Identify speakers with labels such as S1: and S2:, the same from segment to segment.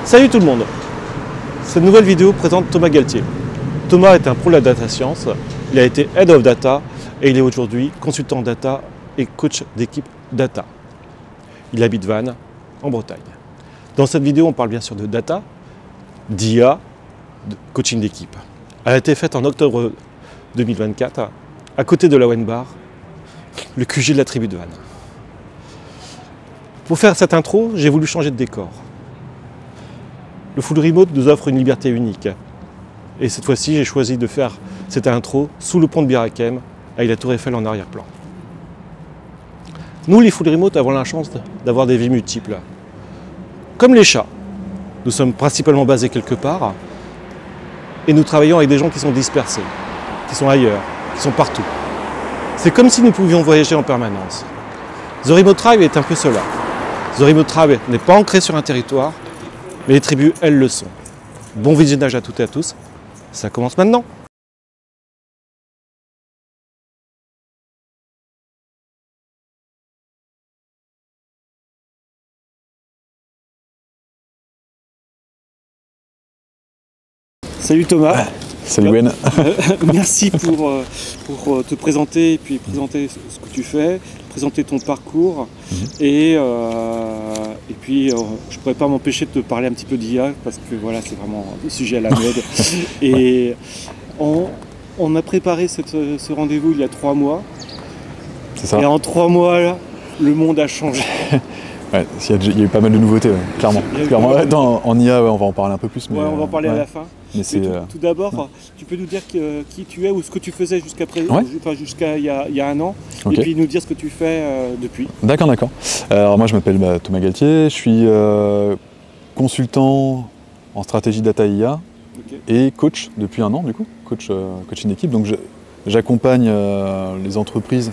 S1: Salut tout le monde. Cette nouvelle vidéo présente Thomas Galtier. Thomas est un pro de la data science, il a été Head of Data et il est aujourd'hui consultant data et coach d'équipe data. Il habite Vannes, en Bretagne. Dans cette vidéo, on parle bien sûr de data, d'IA, de coaching d'équipe. Elle a été faite en octobre 2024, à côté de la Wine Bar, le QG de la tribu de Vannes. Pour faire cette intro, j'ai voulu changer de décor. Le full remote nous offre une liberté unique. Et cette fois-ci, j'ai choisi de faire cette intro sous le pont de Bir Hakeim, avec la tour Eiffel en arrière-plan. Nous, les full remote, avons la chance d'avoir des vies multiples. Comme les chats, nous sommes principalement basés quelque part, et nous travaillons avec des gens qui sont dispersés, qui sont ailleurs, qui sont partout. C'est comme si nous pouvions voyager en permanence. The Remote Tribe est un peu cela. The Remote Tribe n'est pas ancré sur un territoire, mais les tribus, elles, le sont. Bon visionnage à toutes et à tous. Ça commence maintenant. Salut Thomas.
S2: Salut Gwen.
S1: Merci pour te présenter et puis présenter ce que tu fais, présenter ton parcours. Et puis je ne pourrais pas m'empêcher de te parler un petit peu d'IA parce que voilà, c'est vraiment un sujet à la mode. Et on a préparé ce rendez-vous il y a 3 mois.
S2: C'est ça.
S1: Et en 3 mois, là, le monde a changé.
S2: Ouais, il y a eu pas mal de nouveautés, ouais, clairement. En IA, ouais, on va en parler un peu plus. Mais,
S1: on va en parler à la fin.
S2: Mais
S1: tout d'abord, tu peux nous dire qui tu es ou ce que tu faisais jusqu'à présent, jusqu'à il y a 1 an, et puis nous dire ce que tu fais depuis.
S2: D'accord. Alors moi je m'appelle Thomas Galtier, je suis consultant en stratégie data IA et coach depuis 1 an du coup, coaching d'équipe. Donc j'accompagne les entreprises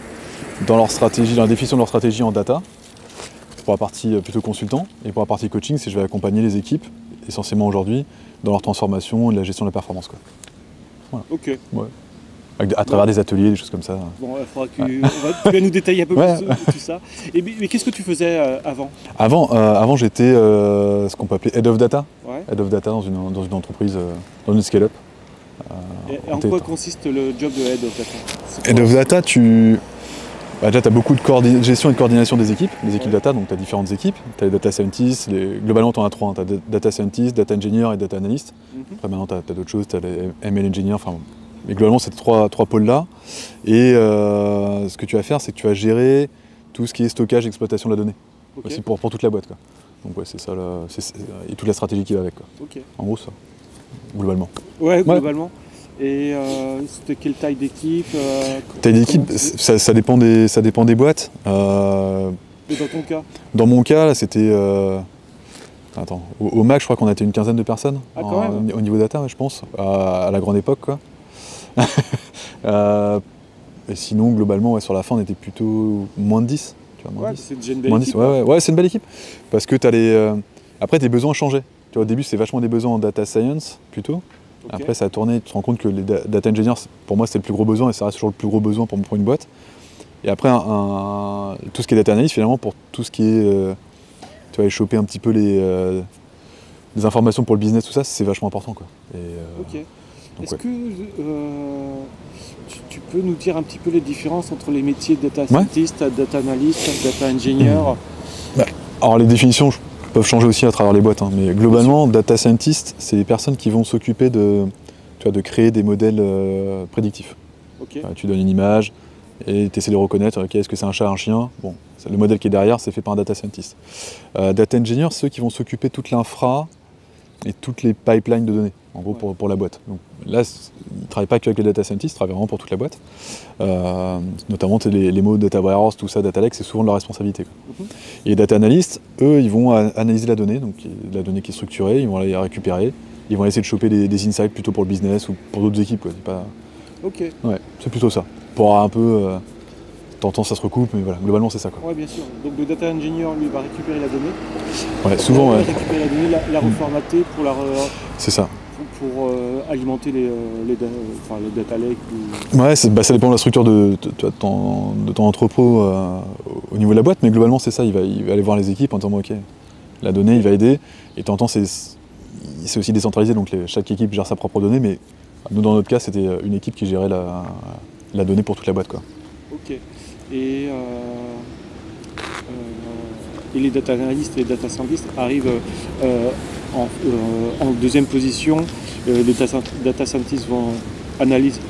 S2: dans leur stratégie, dans la définition de leur stratégie en data, pour la partie plutôt consultant, et pour la partie coaching, c'est je vais accompagner les équipes, essentiellement aujourd'hui, dans leur transformation et la gestion de la performance. Voilà. Ok. Ouais. À travers des ateliers, des choses comme ça.
S1: Bon, il faudra que tu vas nous détailler un peu plus tout ça. Mais qu'est-ce que tu faisais avant ?
S2: Avant j'étais ce qu'on peut appeler Head of Data. Head of Data dans une entreprise, dans une scale-up.
S1: Et en quoi consiste le job de Head of Data ?
S2: Head of Data, déjà, tu as beaucoup de gestion et de coordination des équipes data, donc tu as différentes équipes. Tu as les data scientists, globalement tu en as 3, tu as data scientist, data engineer et data analyst. Après maintenant tu as d'autres choses, tu as les ML engineer, mais globalement c'est trois pôles-là. Et ce que tu vas faire, c'est que tu vas gérer tout ce qui est stockage et exploitation de la donnée, aussi pour toute la boîte. Donc ouais, c'est ça, et toute la stratégie qui va avec. En gros ça, globalement.
S1: Ouais, globalement. Et c'était quelle taille d'équipe
S2: Taille d'équipe, ça dépend des boîtes.
S1: Et dans ton cas ?
S2: Dans mon cas, là, c'était... au Mac, je crois qu'on était une 15aine de personnes au niveau data, je pense, à la grande époque. Et sinon, globalement, sur la fin, on était plutôt moins de 10. Tu vois,
S1: c'est déjà une belle équipe.
S2: Ouais, c'est une belle équipe. Parce que après, tes besoins changeaient. Tu vois, au début, c'était vachement des besoins en data science, plutôt. Après, ça a tourné, tu te rends compte que les data engineers, pour moi, c'était le plus gros besoin et ça reste toujours le plus gros besoin pour une boîte. Et après, tout ce qui est data analyst, finalement, pour tout ce qui est, tu vas aller choper un petit peu les informations pour le business, tout ça, c'est vachement important.
S1: Est-ce que tu peux nous dire un petit peu les différences entre les métiers de data scientist, data analyst, data engineer ?
S2: Alors, les définitions peuvent changer aussi à travers les boîtes, mais globalement, data scientist, c'est les personnes qui vont s'occuper de créer des modèles prédictifs. Tu donnes une image et tu essaies de reconnaître, est-ce que c'est un chat, un chien ? Bon, le modèle qui est derrière, c'est fait par un data scientist. Data engineer, ceux qui vont s'occuper de toute l'infra et toutes les pipelines de données, en gros pour la boîte. Donc, là, ils ne travaillent pas qu'avec les data scientists, ils travaillent vraiment pour toute la boîte. Notamment les mots data warehouse, tout ça, data lake, c'est souvent de leur responsabilité. Et data analysts, eux, ils vont analyser la donnée, donc la donnée qui est structurée, ils vont la récupérer, ils vont essayer de choper des insights plutôt pour le business ou pour d'autres équipes. Ouais, c'est plutôt ça. Pour avoir un peu... T'entends, ça se recoupe, mais voilà, globalement c'est ça.
S1: Ouais, bien sûr. Donc le data engineer, lui, va récupérer la donnée.
S2: Ouais, souvent,
S1: récupérer la donnée, la reformater pour la...
S2: C'est ça.
S1: Pour alimenter les data lakes
S2: Ouais, ça dépend de la structure de ton entrepôt au niveau de la boîte, mais globalement c'est ça, il va aller voir les équipes en disant ok, la donnée il va aider, et t'entends c'est aussi décentralisé, donc chaque équipe gère sa propre donnée, mais nous, dans notre cas, c'était une équipe qui gérait la donnée pour toute la boîte, quoi.
S1: Ok. Et les data analysts et les data scientists arrivent en deuxième position. Les data scientists analysent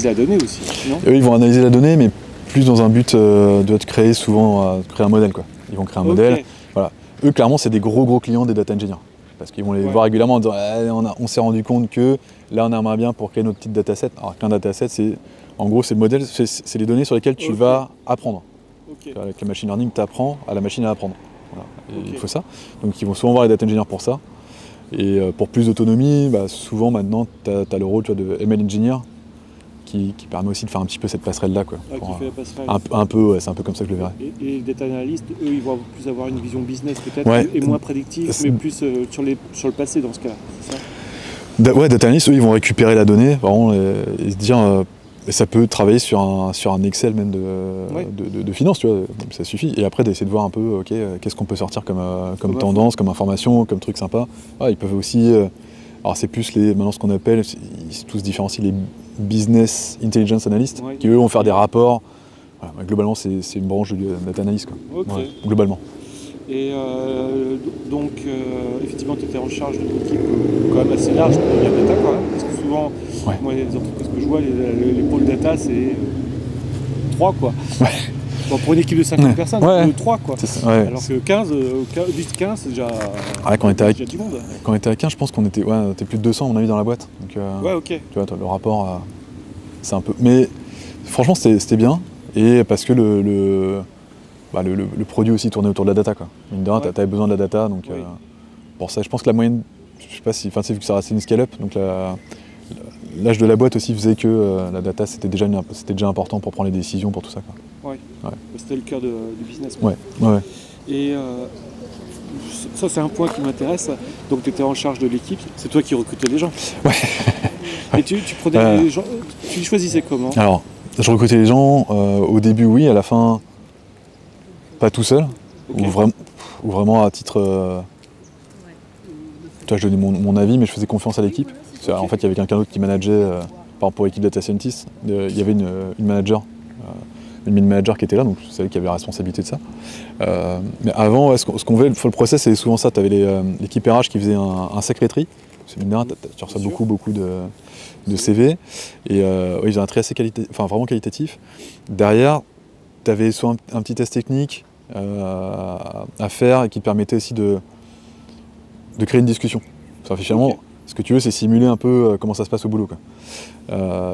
S1: la donnée aussi, non?
S2: Eux, ils vont analyser la donnée, mais plus dans un but de créer un modèle, quoi. Ils vont créer un modèle. Voilà. Eux, clairement, c'est des gros clients des data engineers. Parce qu'ils vont les voir régulièrement en disant on s'est rendu compte que là, on aimerait bien pour créer notre petit dataset. Alors qu'un dataset, en gros, c'est le modèle, c'est les données sur lesquelles tu vas apprendre. Avec le machine learning, tu apprends à la machine à apprendre. Voilà. Il faut ça. Donc ils vont souvent voir les data engineers pour ça. Et pour plus d'autonomie, souvent maintenant, tu as le rôle, tu vois, de ML engineer qui permet aussi de faire un petit peu cette passerelle-là, quoi.
S1: Qui fait la passerelle.
S2: Un peu, c'est un peu comme ça que je le verrais.
S1: Et les data analystes, eux, ils vont plus avoir une vision business peut-être, et moins prédictive, mais plus sur le passé dans ce cas-là, c'est ça?
S2: Ouais, data analysts, eux, ils vont récupérer la donnée, vraiment, et se dire, ça peut travailler sur un Excel même de finance, tu vois, ça suffit. Et après, d'essayer de voir un peu, ok, qu'est-ce qu'on peut sortir comme tendance, comme information, comme truc sympa. Ils peuvent aussi, alors c'est plus maintenant ce qu'on appelle, ils tous différencient les business intelligence analysts, qui eux vont faire des rapports. Voilà, globalement, c'est une branche de data analyst, quoi. Globalement.
S1: Et donc, effectivement, tu étais en charge d'une équipe quand même assez large pour la data, quand même, parce que souvent, moi, les entreprises que je vois, les pôles data, c'est 3, quoi. Bon, pour une équipe de 50 personnes, 3, quoi. Alors que 10-15, c'est déjà,
S2: quand on était
S1: déjà du monde.
S2: Quand on était à 15, je pense qu'on était plus de 200 à mon avis dans la boîte. Donc, tu vois, le rapport, c'est un peu... Mais franchement, c'était bien, et parce que le produit aussi tournait autour de la data, quoi. Mine de rien, t'avais besoin de la data, donc pour ça, je pense que la moyenne, je sais pas si, vu que ça restait une scale-up, donc l'âge de la boîte aussi faisait que la data c'était déjà important pour prendre les décisions, pour tout ça, quoi.
S1: C'était le cœur du business,
S2: quoi.
S1: Et ça, c'est un point qui m'intéresse. Donc tu étais en charge de l'équipe, c'est toi qui recrutais les gens. Et tu prenais les gens, tu les choisissais comment?
S2: Alors, je recrutais les gens, au début oui, à la fin pas tout seul, ou vraiment à titre... je donnais mon avis, mais je faisais confiance à l'équipe. En fait, il y avait quelqu'un d'autre qui manageait, par exemple pour l'équipe Data Scientist, il y avait une manager, une mine manager qui était là, donc c'est elle qui avait la responsabilité de ça. Mais avant, ce qu'on faisait, le process, c'est souvent ça. Tu avais l'équipe RH qui faisait un secretary. Tu reçois beaucoup de CV, et ils avaient un trait assez vraiment qualitatif. Derrière, tu avais soit un petit test technique à faire, et qui te permettait aussi de créer une discussion. Finalement, ce que tu veux, c'est simuler un peu comment ça se passe au boulot, quoi.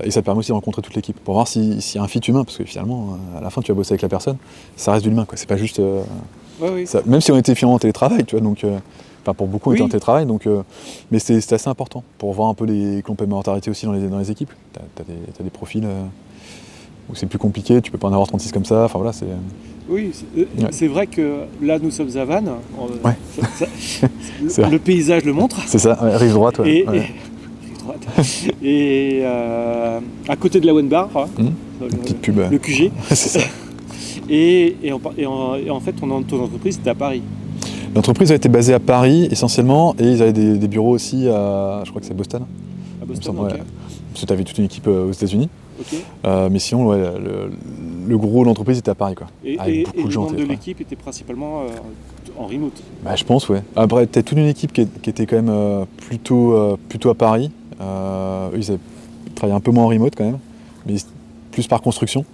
S2: Et ça te permet aussi de rencontrer toute l'équipe, pour voir s'il y a un fit humain, parce que finalement, à la fin, tu vas bosser avec la personne, ça reste de l'humain, quoi. C'est pas juste... même si on était finalement en télétravail, tu vois, donc... pour beaucoup, on était en télétravail, donc, mais c'est assez important, pour voir un peu les complémentarités aussi dans les équipes. T'as des profils où c'est plus compliqué, tu peux pas en avoir 36 comme ça, voilà, c'est...
S1: Oui, c'est vrai que là, nous sommes à Vannes. Le paysage le montre.
S2: C'est ça, rive droite.
S1: Et à côté de la One Bar,
S2: petite pub.
S1: Le QG.
S2: C'est ça.
S1: Et en fait, ton entreprise était à Paris.
S2: L'entreprise a été basée à Paris essentiellement, et ils avaient des bureaux aussi à, je crois que c'est Boston.
S1: À Boston,
S2: Parce que tu avais toute une équipe aux États-Unis. Mais sinon, le gros de l'entreprise était à Paris, quoi.
S1: Et le membre de l'équipe était principalement en remote.
S2: Je pense, Après, tu as toute une équipe qui était quand même plutôt à Paris. Eux, ils avaient travaillé un peu moins en remote quand même, mais plus par construction.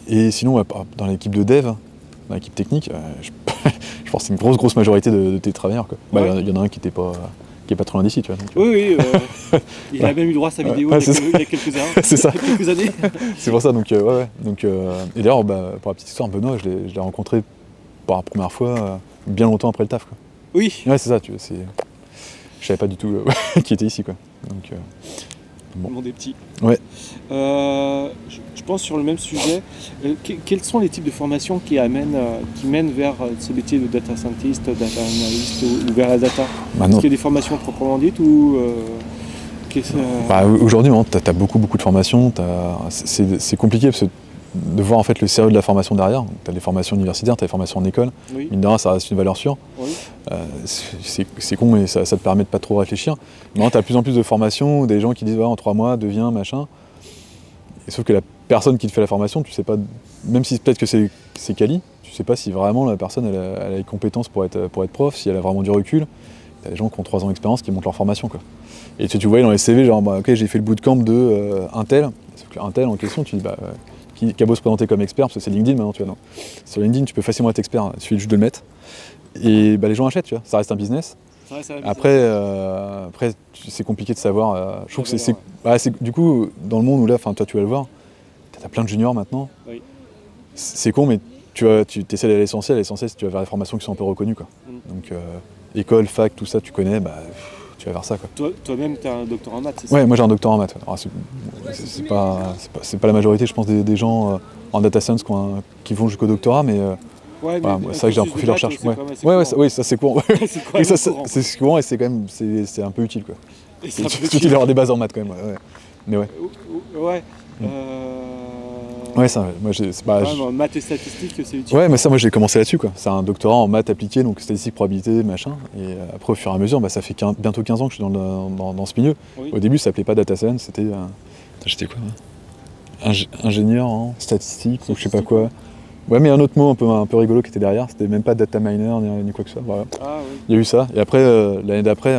S2: Et sinon, dans l'équipe de dev, dans l'équipe technique, je pense que c'est une grosse majorité de tes travailleurs, quoi. Il y en a un qui n'est pas trop loin d'ici, tu vois. Donc,
S1: il a même eu droit à sa vidéo il y a quelques années.
S2: C'est pour ça, donc, et d'ailleurs, pour la petite histoire, Benoît, je l'ai rencontré pour la première fois bien longtemps après le taf, quoi.
S1: Oui.
S2: Ouais, c'est ça, tu vois, je savais pas du tout qui était ici, quoi. Donc,
S1: Le monde est petit.
S2: Je
S1: pense sur le même sujet, quels sont les types de formations qui mènent vers ce métier de data scientist, data analyst ou vers la data? Est-ce qu'il y a des formations proprement dites ou
S2: Aujourd'hui, tu as beaucoup de formations. C'est compliqué parce que de voir en fait le sérieux de la formation derrière. Tu as les formations universitaires, tu as les formations en école.
S1: Oui.
S2: Mine de rien, ça reste une valeur sûre.
S1: Oui.
S2: C'est con, mais ça te permet de pas trop réfléchir. Maintenant, tu as de plus en plus de formations, des gens qui disent en 3 mois, deviens, machin. Et sauf que la personne qui te fait la formation, tu sais pas, même si peut-être que c'est quali, tu sais pas si vraiment la personne elle a les compétences pour être prof, si elle a vraiment du recul. Tu as des gens qui ont 3 ans d'expérience qui montent leur formation, quoi. Et tu voyais dans les CV, genre, ok, j'ai fait le bootcamp de un tel. Sauf qu'un tel en question, tu dis, qui a beau se présenter comme expert, parce que c'est LinkedIn maintenant, tu vois. Non. Sur LinkedIn, tu peux facilement être expert, il suffit juste de le mettre. Et les gens achètent, tu vois, ça reste un business. Après, c'est compliqué de savoir. Je trouve que c'est du coup, dans le monde où là, toi tu vas le voir, tu as plein de juniors maintenant.
S1: Oui.
S2: C'est con, mais tu essaies d'aller à l'essentiel. L'essentiel, c'est que tu vas vers des formations qui sont un peu reconnues, quoi. Donc, école, fac, tout ça, tu connais, tu vas vers ça, quoi.
S1: Toi-même, tu as un doctorat en maths, c'est ça?
S2: Ouais, moi j'ai un doctorat en maths. C'est pas la majorité, je pense, des gens en data science qui vont jusqu'au doctorat, mais c'est vrai que j'ai un profil de recherche. Oui, ça c'est courant. C'est courant et c'est quand même c'est un peu utile, quoi. C'est utile d'avoir des bases en maths quand même. Ouais. Mais ouais. Ouais, ça, moi
S1: maths et statistiques, c'est utile.
S2: Ouais, mais ça, moi j'ai commencé là-dessus, quoi. C'est un doctorat en maths appliquées, donc statistique, probabilité, machin. Et après, au fur et à mesure, ça fait bientôt 15 ans que je suis dans ce milieu. Oui. Au début, ça s'appelait pas data science, c'était. J'étais quoi, ingénieur en statistique, ou je sais pas quoi. Ouais, mais un autre mot un peu rigolo qui était derrière, c'était même pas data miner ni quoi que ce soit. Voilà. Ah, oui. Il y a eu ça. Et après, l'année d'après,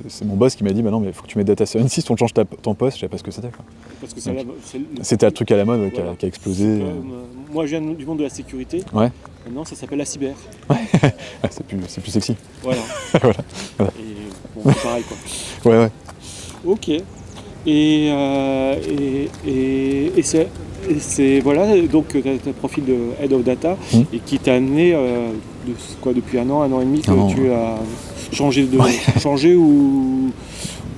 S2: c'est mon boss qui m'a dit non, mais il faut que tu mettes data scientist, on te change ton poste, je savais pas ce que c'était. Parce que c'était un truc à la mode, qui a explosé.
S1: Moi, je viens du monde de la sécurité.
S2: Ouais.
S1: Maintenant, ça s'appelle la cyber.
S2: Ouais. c'est plus sexy.
S1: Voilà.
S2: Voilà.
S1: Et bon, c'est pareil, quoi.
S2: Ouais.
S1: Ok. Et c'est voilà, donc tu as un profil de Head of Data et qui t'a amené depuis un an et demi que tu as changé ou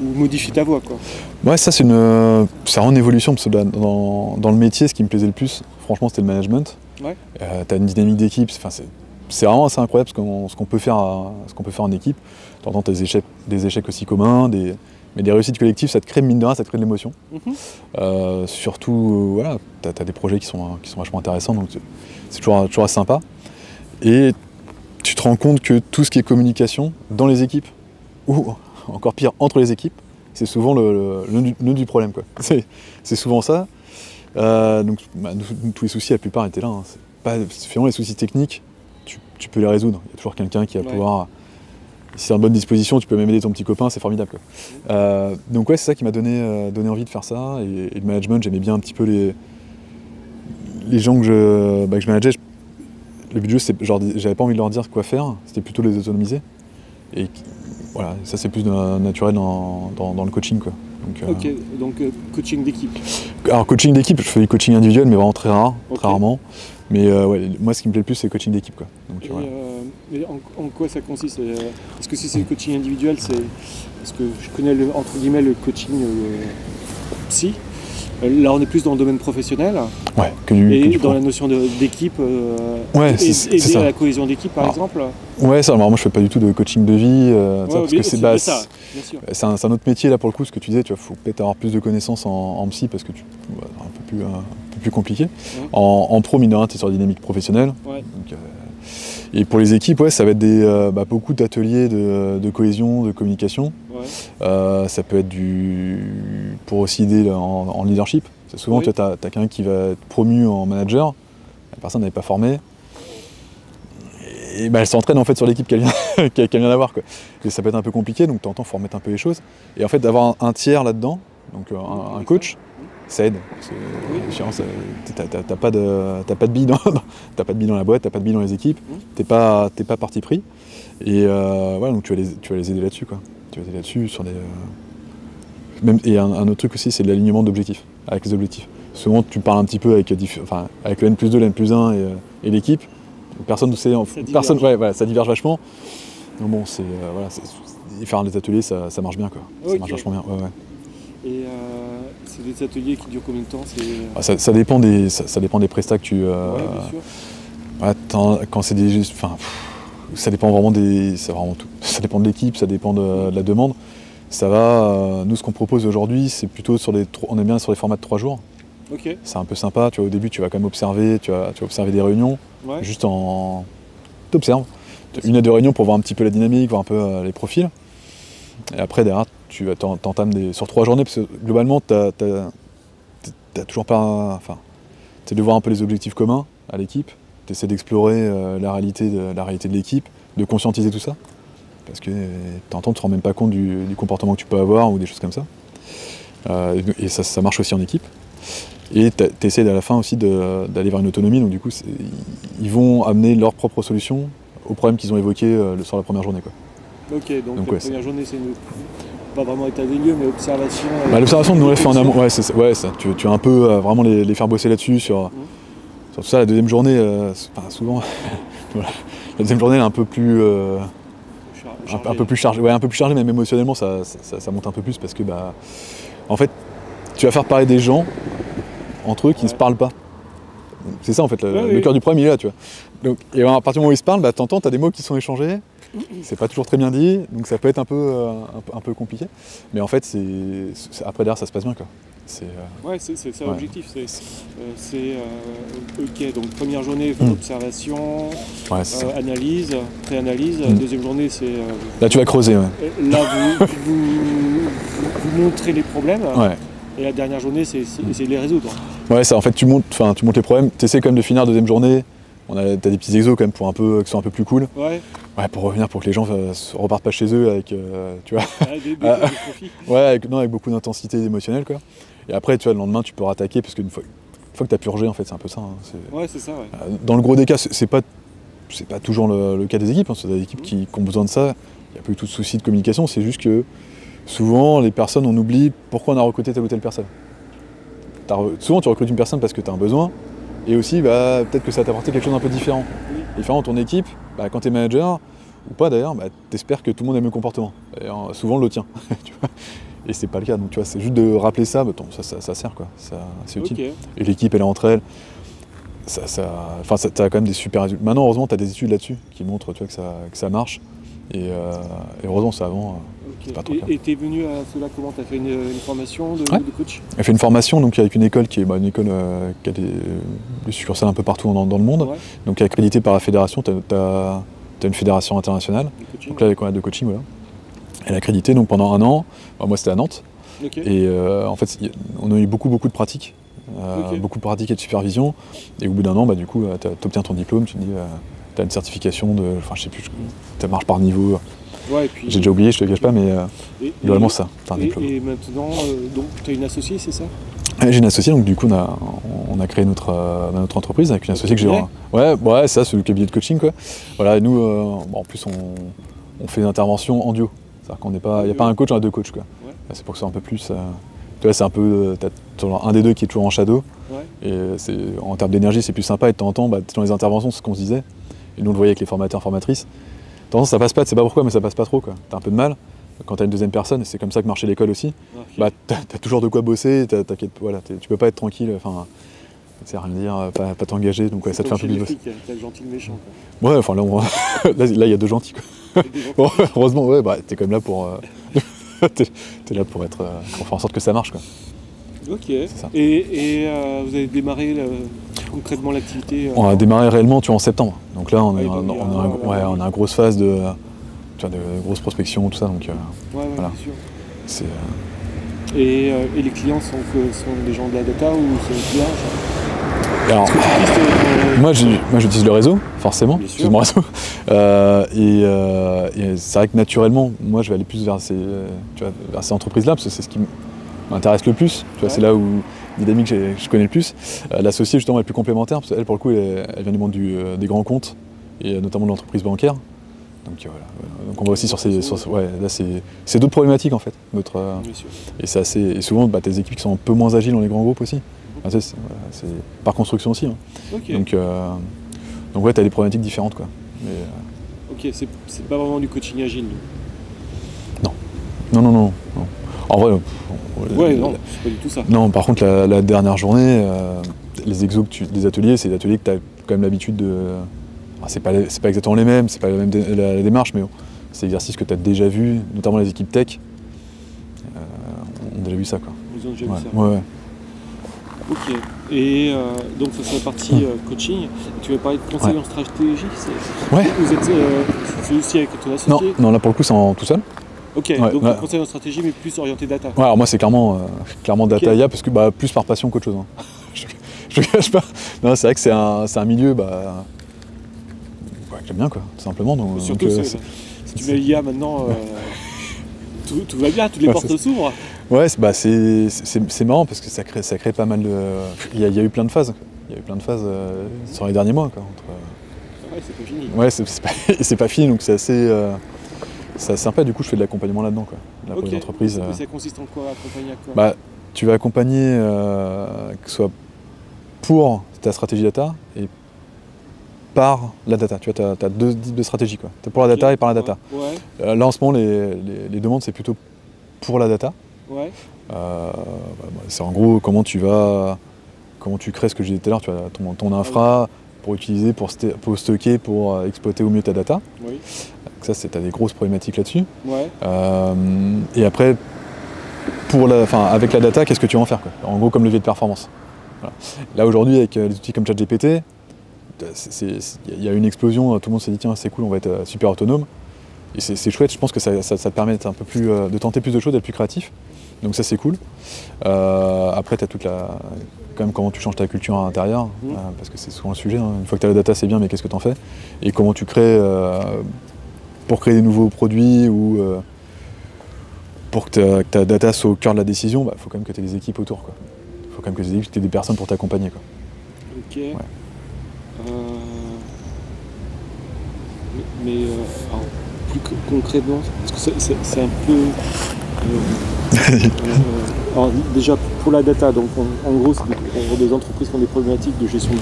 S1: modifié ta voie, quoi.
S2: Ouais, ça c'est vraiment une évolution parce que dans le métier, ce qui me plaisait le plus, franchement, c'était le management. Ouais. Tu as une dynamique d'équipe, c'est vraiment assez incroyable ce qu'on peut faire en équipe. Tu entends des échecs aussi communs, mais des réussites collectives, ça te crée, mine de rien, ça te crée de l'émotion. Surtout, voilà, tu as des projets qui sont vachement intéressants, donc c'est toujours assez sympa. Et tu te rends compte que tout ce qui est communication dans les équipes, ou encore pire, entre les équipes, c'est souvent le nœud du problème, quoi. C'est souvent ça. Donc, tous les soucis, la plupart étaient là. Finalement, les soucis techniques, tu peux les résoudre. Il y a toujours quelqu'un qui va pouvoir... Si c'est en bonne disposition, tu peux même aider ton petit copain, c'est formidable, quoi. Donc ouais, c'est ça qui m'a donné envie de faire ça. Et le management, j'aimais bien un petit peu les gens que je manageais. Le but du jeu, j'avais pas envie de leur dire quoi faire, c'était plutôt de les autonomiser. Et voilà, ça c'est plus naturel dans le coaching, quoi.
S1: Donc coaching d'équipe.
S2: Alors coaching d'équipe, je fais du coaching individuel, mais vraiment très rarement. Mais moi, ce qui me plaît le plus, c'est le coaching d'équipe, quoi. Donc, voilà.
S1: Mais en quoi ça consiste? Est-ce que si c'est le coaching individuel, parce que je connais entre guillemets le coaching psy. Là, on est plus dans le domaine professionnel.
S2: Ouais,
S1: dans la notion d'équipe. Aider à la cohésion d'équipe, par exemple.
S2: Ouais, ça. Alors moi, je fais pas du tout de coaching de vie. Parce que c'est un autre métier là pour le coup. Ce que tu disais, il faut peut-être avoir plus de connaissances en psy parce que un peu plus compliqué. Ouais. En pro, mine de rien, tu es sur la dynamique professionnelle. Ouais. Donc, et pour les équipes, ça va être beaucoup d'ateliers de cohésion, de communication. Ouais. Ça peut être pour aussi aider en leadership. Souvent, tu as quelqu'un qui va être promu en manager, la personne n'est pas formée, et elle s'entraîne en fait sur l'équipe qu'elle vient d'avoir, quoi. Et ça peut être un peu compliqué, donc de temps en temps, il faut remettre un peu les choses. Et en fait, d'avoir un tiers là-dedans, donc un coach, ça aide. T'as pas de billes dans la boîte, t'as pas de billes dans les équipes, t'es pas parti pris. Et voilà, donc tu vas les aider là-dessus, quoi. Tu vas les aider là-dessus sur des. Et un autre truc aussi, c'est l'alignement d'objectifs, avec les objectifs. Souvent, tu parles un petit peu avec le N+2, le N+1 et l'équipe. Personne ne sait. Ça diverge vachement. Donc bon, faire des ateliers, ça marche bien, quoi. Ça marche vachement bien. Ouais.
S1: Et c'est des ateliers qui durent combien de temps?
S2: Ça dépend des prestats que tu.
S1: Bien sûr.
S2: Quand c'est des. Ça dépend vraiment tout. Ça dépend de l'équipe, ça dépend de la demande. Ça va. Nous, ce qu'on propose aujourd'hui, c'est plutôt on est bien sur les formats de 3 jours.
S1: Okay.
S2: C'est un peu sympa, tu vois, au début tu vas quand même observer, tu vas observer des réunions, juste en... T'observes. 1 à 2 réunions pour voir un petit peu la dynamique, voir un peu les profils. Et après derrière, tu t'entames sur 3 journées, parce que globalement t'as toujours pas... Enfin, c'est de voir un peu les objectifs communs à l'équipe, t'essaies d'explorer la réalité de l'équipe, de conscientiser tout ça. Parce que t'entends, tu te rends même pas compte du comportement que tu peux avoir ou des choses comme ça. Et ça marche aussi en équipe. Et tu essaies à la fin aussi d'aller vers une autonomie, donc du coup ils vont amener leurs propres solutions aux problèmes qu'ils ont évoqués sur la première journée, quoi.
S1: Ok, donc la première journée c'est pas vraiment état des lieux, mais observation.
S2: L'observation nous on l'a fait en amont, ouais, ça. Tu vas un peu vraiment les faire bosser là-dessus sur tout ça. La deuxième journée, souvent, la deuxième journée elle est un peu plus... un peu plus chargée, ouais, un peu plus chargée, même émotionnellement ça monte un peu plus parce que en fait tu vas faire parler des gens entre eux qui ne se parlent pas. C'est ça en fait, le cœur du problème il est là, tu vois. Donc, et à partir du moment où ils se parlent, t'entends, t'as des mots qui sont échangés, c'est pas toujours très bien dit, donc ça peut être un peu compliqué. Mais en fait, après derrière ça se passe bien, quoi.
S1: Ouais, c'est ça l'objectif. Ok, donc première journée, observation, analyse, pré-analyse. Deuxième journée, c'est...
S2: là tu vas creuser, ouais.
S1: Là vous montrez les problèmes.
S2: Ouais.
S1: Et la dernière journée, c'est essayer de les résoudre.
S2: Ouais, ça, en fait, tu montes les problèmes, tu essaies quand même de finir la deuxième journée. T'as des petits exos quand même pour qui sont un peu plus cool. Ouais, pour revenir, pour que les gens repartent pas chez eux avec, tu vois. Des profits. Ouais, avec beaucoup d'intensité émotionnelle, quoi. Et après, tu vois, le lendemain, tu peux rattaquer, parce qu'une fois que tu as purgé, en fait, c'est un peu ça. Hein,
S1: ouais, c'est ça, ouais.
S2: Dans le gros des cas, c'est pas toujours le cas des équipes, hein, c'est des équipes qui ont besoin de ça. Il n'y a pas eu tout de souci de communication, c'est juste que souvent, les personnes, on oublie pourquoi on a recruté telle ou telle personne. Souvent, tu recrutes une personne parce que tu as un besoin, et aussi, peut-être que ça va t'apporter quelque chose d'un peu différent. Différent dans ton équipe, quand tu es manager, ou pas d'ailleurs, t'espères que tout le monde ait le même comportement. Et, souvent, le tient. Tu vois, et c'est pas le cas, donc tu vois, c'est juste de rappeler ça, ça sert, quoi. C'est utile. Okay. Et l'équipe, elle est entre elles. T'as quand même des super résultats. Maintenant, heureusement, tu as des études là-dessus qui montrent, tu vois, que ça marche. Et heureusement, ça avant, c'est pas trop clair.
S1: Et t'es venu à cela comment? T'as fait une formation de coach?
S2: J'ai fait une formation donc, avec une école qui est une école qui a des succursales un peu partout dans le monde, donc accréditée par la fédération. T'as une fédération internationale, donc là, l'école de coaching, voilà. Elle est accréditée donc, pendant 1 an. Moi, c'était à Nantes. Et en fait, on a eu beaucoup de pratiques. Beaucoup de pratiques et de supervision. Et au bout d'un an, du coup, tu obtiens ton diplôme, tu dis, tu as une certification de. Enfin, je sais plus, ça marche par niveau. Ouais, j'ai déjà oublié, je te le cache pas, mais globalement, ça, t'as un diplôme.
S1: Et maintenant, donc, tu as une associée, c'est ça?
S2: J'ai une associée, donc du coup, on a créé notre entreprise avec une associée que j'ai. Ouais, ça, c'est le cabinet de coaching, quoi. Voilà, et nous, en plus, on fait des interventions en duo. C'est-à-dire qu'il n'y a pas un coach, on a 2 coachs, quoi. C'est pour que ça soit un peu plus. Tu vois, c'est un peu. T'as un des 2 qui est toujours en shadow. Et en termes d'énergie, c'est plus sympa. Et de temps en temps, dans les interventions, c'est ce qu'on se disait. Et nous, on le voyait avec les formateurs, formatrices. De temps en temps, ça passe pas, tu sais pas pourquoi, mais ça passe pas trop, quoi. T'as un peu de mal. Quand t'as une deuxième personne, et c'est comme ça que marchait l'école aussi, t'as toujours de quoi bosser, voilà, tu peux pas être tranquille. Enfin, c'est rien de dire, pas t'engager, donc ça te fait un peu plus bosser.
S1: T'as le gentil, le méchant, quoi.
S2: Ouais, enfin là, là, il y a 2 gentils, quoi. Bon, heureusement, ouais, t'es quand même là pour. T'es là pour faire en sorte que ça marche, quoi. Ok. Ça.
S1: Et vous avez démarré concrètement l'activité
S2: On a démarré réellement en septembre. Donc là, on a une grosse phase de grosse prospection, tout ça. Donc voilà.
S1: Bien sûr. Et les clients sont des gens de la data ou c'est des clients?
S2: Alors, moi j'utilise le réseau, forcément, j'utilise mon réseau. Et c'est vrai que naturellement, moi je vais aller plus vers ces entreprises-là, parce que c'est ce qui m'intéresse le plus. Tu vois, c'est là où dynamique je connais le plus. L'associée justement est plus complémentaire, parce qu'elle pour le coup elle vient du monde des grands comptes, et notamment de l'entreprise bancaire. Donc voilà. Donc on va aussi là c'est d'autres problématiques en fait. Et c'est assez. Et souvent tes équipes qui sont un peu moins agiles dans les grands groupes aussi. C'est par construction aussi. Hein. Okay. Donc ouais, tu as des problématiques différentes, quoi. Mais,
S1: ok, c'est pas vraiment du coaching agile.
S2: Non. En vrai,
S1: non, c'est pas du tout ça.
S2: Non, par contre, la dernière journée, les exos, les ateliers, c'est des ateliers que tu as quand même l'habitude de. C'est pas exactement les mêmes, c'est pas la démarche, mais c'est des exercices que tu as déjà vus, notamment les équipes tech. On a déjà vu ça, quoi.
S1: Ils ont déjà vu ça.
S2: Ouais.
S1: Ok. Et donc ça c'est la partie coaching. Tu vas parler de conseil en stratégie. Vous êtes c'est aussi avec ton associé?
S2: Non, là pour le coup c'est en tout seul.
S1: Ok, donc le conseil en stratégie mais plus orienté data.
S2: Ouais, alors moi c'est clairement data IA parce que plus par passion qu'autre chose. Hein. Je ne cache pas. Non, c'est vrai que c'est un milieu que j'aime bien quoi, tout simplement. Donc,
S1: surtout si tu mets l'IA maintenant, tout va bien, toutes les portes s'ouvrent.
S2: Ouais, c'est marrant parce que ça crée pas mal de. Il y a eu plein de phases. Il y a eu plein de phases sur les derniers mois quoi.
S1: Ouais, c'est pas fini.
S2: Ouais, c'est pas fini donc c'est assez sympa. Du coup, je fais de l'accompagnement là-dedans quoi. Là, pour les entreprises.
S1: Ça consiste en quoi, accompagner à quoi?
S2: Tu vas accompagner que ce soit pour ta stratégie data et par la data. Tu vois, tu as deux types de stratégies quoi. Tu as pour la data et par la data.
S1: Ouais.
S2: Là en ce moment, les demandes c'est plutôt pour la data.
S1: Ouais.
S2: C'est en gros comment tu crées ce que je disais tout à l'heure, tu as ton infra pour utiliser, pour stocker, pour exploiter au mieux ta data.
S1: Oui.
S2: Donc ça, tu as des grosses problématiques là-dessus.
S1: Ouais.
S2: Et après, avec la data, qu'est-ce que tu vas en faire quoi. En gros, comme levier de performance. Voilà. Là aujourd'hui, avec les outils comme ChatGPT, il y a une explosion, tout le monde s'est dit tiens c'est cool, on va être super autonome. Et c'est chouette, je pense que ça te permet d'être un peu plus, de tenter plus de choses, d'être plus créatif. Donc ça c'est cool. Après tu as quand même comment tu changes ta culture à l'intérieur, parce que c'est souvent le sujet. Hein. Une fois que tu as la data c'est bien, mais qu'est-ce que tu en fais? Et comment tu crées, pour créer des nouveaux produits ou pour que ta data soit au cœur de la décision, faut quand même que tu aies des équipes autour. Il faut quand même que tu aies des personnes pour t'accompagner.
S1: Ok. Ouais. Mais alors, plus concrètement, parce que c'est un peu... alors déjà pour la data, donc en gros c'est des entreprises qui ont des problématiques de gestion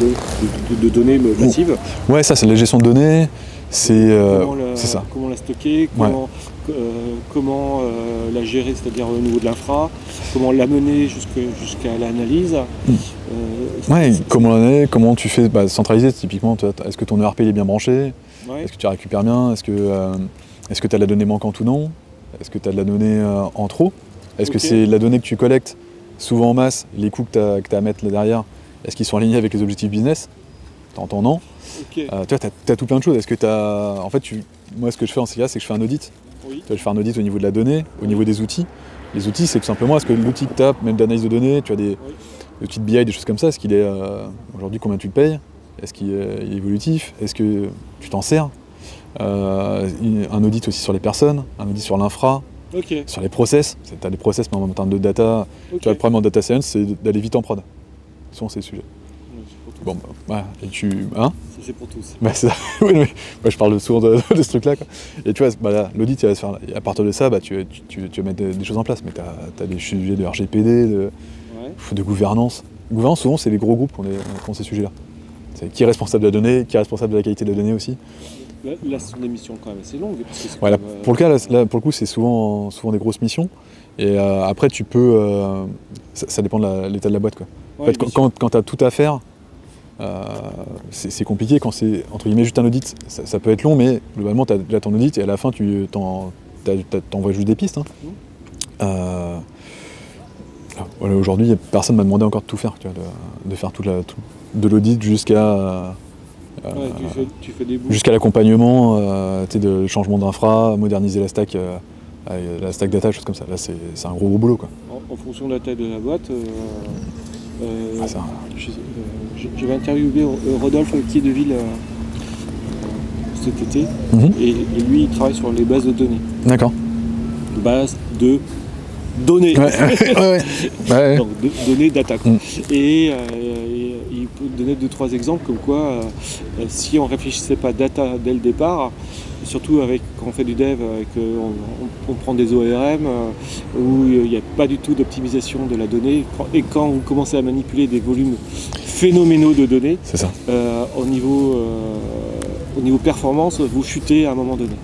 S1: de données massives.
S2: Ouais, ça c'est la gestion de données, c'est ça.
S1: Comment la stocker, comment la gérer, c'est-à-dire au niveau de l'infra, comment l'amener jusqu'à l'analyse.
S2: Comment l'amener, comment tu fais centraliser typiquement, est-ce que ton ERP il est bien branché, est-ce que tu la récupères bien, est-ce que tu as de la donnée manquante ou non, est-ce que tu as de la donnée en trop, est-ce que c'est la donnée que tu collectes souvent en masse, les coûts que tu as à mettre là derrière, est-ce qu'ils sont alignés avec les objectifs business? T'entends non. Tu vois, tu as tout plein de choses. Est-ce que tu as... En fait, moi ce que je fais en ces cas, c'est que je fais un audit. Je fais un audit au niveau de la donnée, au niveau des outils. Les outils, c'est tout simplement, est-ce que l'outil que tu as, même d'analyse de données, tu as des outils de BI, des choses comme ça, est-ce qu'il est... aujourd'hui, combien tu le payes? Est-ce qu'il est évolutif? Est-ce que tu t'en sers? Un audit aussi sur les personnes, un audit sur l'infra, sur les process. Tu as des process, mais en termes de data, tu vois, le problème en data science, c'est d'aller vite en prod. Souvent, c'est le sujet. Bon, et
S1: c'est pour tous.
S2: C'est ça. Oui, moi, je parle souvent de ce truc-là. Et tu vois, l'audit, il va se faire. Et à partir de ça, tu vas mettre des choses en place. Mais tu as des sujets de RGPD, de gouvernance. Gouvernance, souvent, c'est les gros groupes qui ont ces sujets-là. C'est qui est responsable de la donnée, qui est responsable de la qualité de la donnée aussi.
S1: Là, c'est une émission quand même assez longue. Parce
S2: que pour le coup, c'est souvent des grosses missions. Et après, tu peux... ça dépend de l'état de la boîte. En fait, quand tu as tout à faire, c'est compliqué. Quand c'est, entre guillemets, juste un audit, ça peut être long, mais globalement, tu as déjà ton audit et à la fin, tu t'envoies juste des pistes. Aujourd'hui, personne ne m'a demandé encore de tout faire, de faire de l'audit jusqu'à...
S1: tu fais des
S2: jusqu'à l'accompagnement, de changement d'infra, moderniser la stack data, choses comme ça. Là, c'est un gros boulot.
S1: En fonction de la taille de la boîte, j'avais interviewé Rodolphe Pied-de-Ville cet été, et lui, il travaille sur les bases de données.
S2: D'accord.
S1: Bases de données. Donc, données data. Et il peut donner 2-3 exemples comme quoi si on ne réfléchissait pas data dès le départ, surtout quand on fait du dev, on prend des ORM où il n'y a pas du tout d'optimisation de la donnée, et quand vous commencez à manipuler des volumes phénoménaux de données,
S2: c'est ça.
S1: Au niveau performance, vous chutez à un moment donné.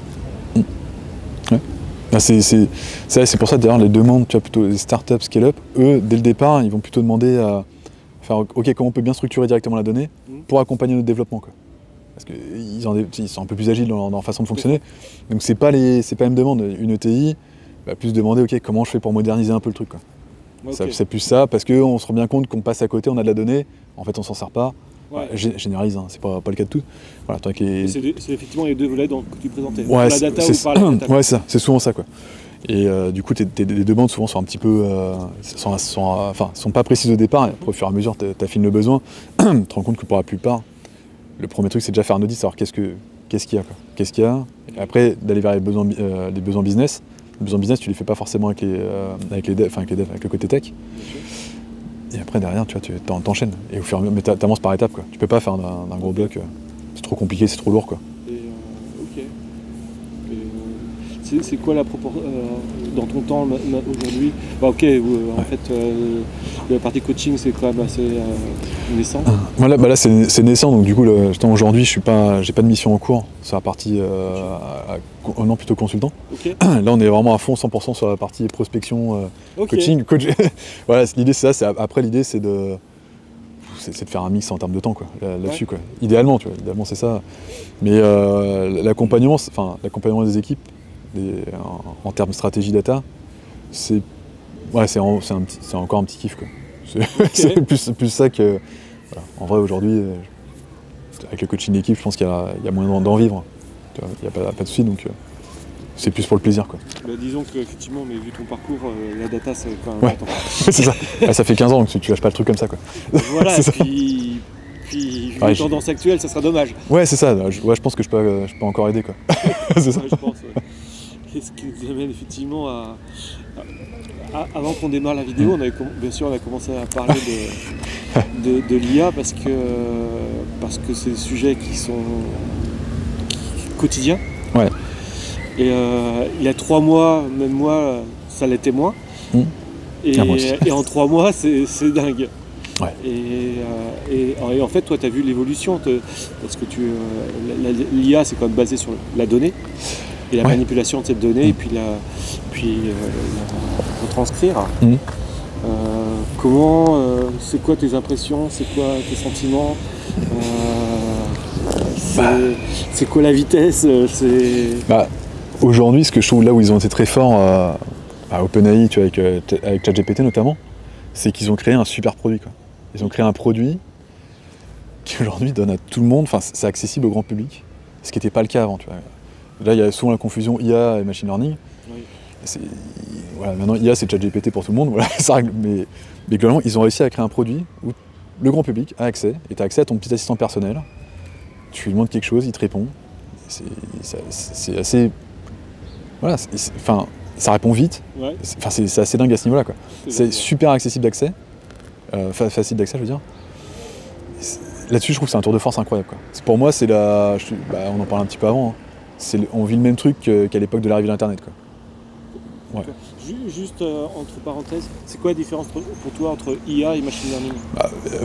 S2: C'est pour ça d'ailleurs les demandes, tu vois, plutôt les startups scale-up, eux dès le départ ils vont plutôt demander à faire comment on peut bien structurer directement la donnée pour accompagner notre développement. Parce qu'ils sont un peu plus agiles dans leur façon de fonctionner. Donc c'est pas la même demande. Une ETI va plus demander comment je fais pour moderniser un peu le truc. Okay. C'est plus ça, parce qu'on se rend bien compte qu'on passe à côté, on a de la donnée, en fait on s'en sert pas.
S1: Ouais.
S2: Généralise, hein, c'est pas le cas de tout. Voilà,
S1: c'est effectivement les deux volets que tu présentais.
S2: Ouais,
S1: la data ou par la data.
S2: Ouais, c'est souvent ça, quoi. Et du coup, les demandes souvent sont un petit peu, sont pas précises au départ. Et au fur et à mesure, tu affines le besoin. Tu te rends compte que pour la plupart, le premier truc, c'est déjà faire un audit, savoir qu'est-ce qu'il y a, quoi. Qu'est-ce qu'il y a. Et après, d'aller vers les besoins business. Les besoins business, tu les fais pas forcément avec les devs, avec le côté tech. Et après, derrière, tu t'enchaînes. Et au fur et à mesure, mais t'avances par étapes, quoi. Tu peux pas faire d'un gros bloc. C'est trop compliqué, c'est trop lourd, quoi.
S1: Ok. C'est quoi la proportion dans ton temps aujourd'hui? En fait, la partie coaching, c'est quand même assez naissant.
S2: Voilà, là c'est naissant, donc du coup, aujourd'hui, j'ai pas de mission en cours sur la partie non, plutôt consultant.
S1: Okay.
S2: Là, on est vraiment à fond, 100% sur la partie prospection, coaching. Voilà, l'idée, c'est ça. Après, l'idée, c'est de faire un mix en termes de temps, quoi, là-dessus, quoi. Idéalement, tu vois, idéalement, c'est ça. Mais l'accompagnement des équipes, en termes de stratégie data, c'est encore un petit kiff, quoi. C'est plus ça que... Voilà. En vrai, aujourd'hui, avec le coaching d'équipe, je pense qu'il y a moyen d'en vivre. Il n'y a pas de souci, donc c'est plus pour le plaisir, quoi.
S1: Disons qu'effectivement, mais vu ton parcours, la data, c'est quand même important.
S2: C'est ça. Ça fait 15 ans que tu lâches pas le truc comme ça, quoi.
S1: Voilà, puis vu les tendances actuelles, ça sera dommage.
S2: Ouais, c'est ça. Je pense que je peux encore aider, quoi. C'est ça.
S1: Je pense, Qu'est-ce qui nous amène effectivement avant qu'on démarre la vidéo, bien sûr on a commencé à parler de l'IA parce que c'est des sujets qui sont quotidiens.
S2: Ouais.
S1: Et il y a 3 mois, même moi, ça l'était moins. Et en 3 mois, c'est dingue.
S2: Ouais.
S1: Et en fait, toi, tu as vu l'évolution, parce que l'IA, c'est quand même basé sur la donnée. Et la manipulation de cette donnée, et puis la retranscrire. C'est quoi tes impressions, c'est quoi tes sentiments, c'est quoi la vitesse,
S2: aujourd'hui, ce que je trouve là où ils ont été très forts à OpenAI, tu vois, avec ChatGPT notamment, c'est qu'ils ont créé un super produit, quoi. Ils ont créé un produit qui aujourd'hui donne à tout le monde, enfin c'est accessible au grand public, ce qui n'était pas le cas avant, tu vois. Là, il y a souvent la confusion IA et machine learning. Oui. Voilà, maintenant, IA, c'est ChatGPT pour tout le monde. Voilà, mais globalement, ils ont réussi à créer un produit où le grand public a accès. Et tu as accès à ton petit assistant personnel. Tu lui demandes quelque chose, il te répond. C'est assez... Voilà, ça répond vite. Ouais. C'est assez dingue à ce niveau-là, quoi. C'est super accessible d'accès. Facile d'accès, je veux dire. Là-dessus, je trouve que c'est un tour de force incroyable, quoi. Pour moi, on en parlait un petit peu avant. Hein. On vit le même truc qu'à l'époque de l'arrivée d'Internet, quoi. Ouais.
S1: Juste entre parenthèses, c'est quoi la différence pour toi entre IA et machine learning?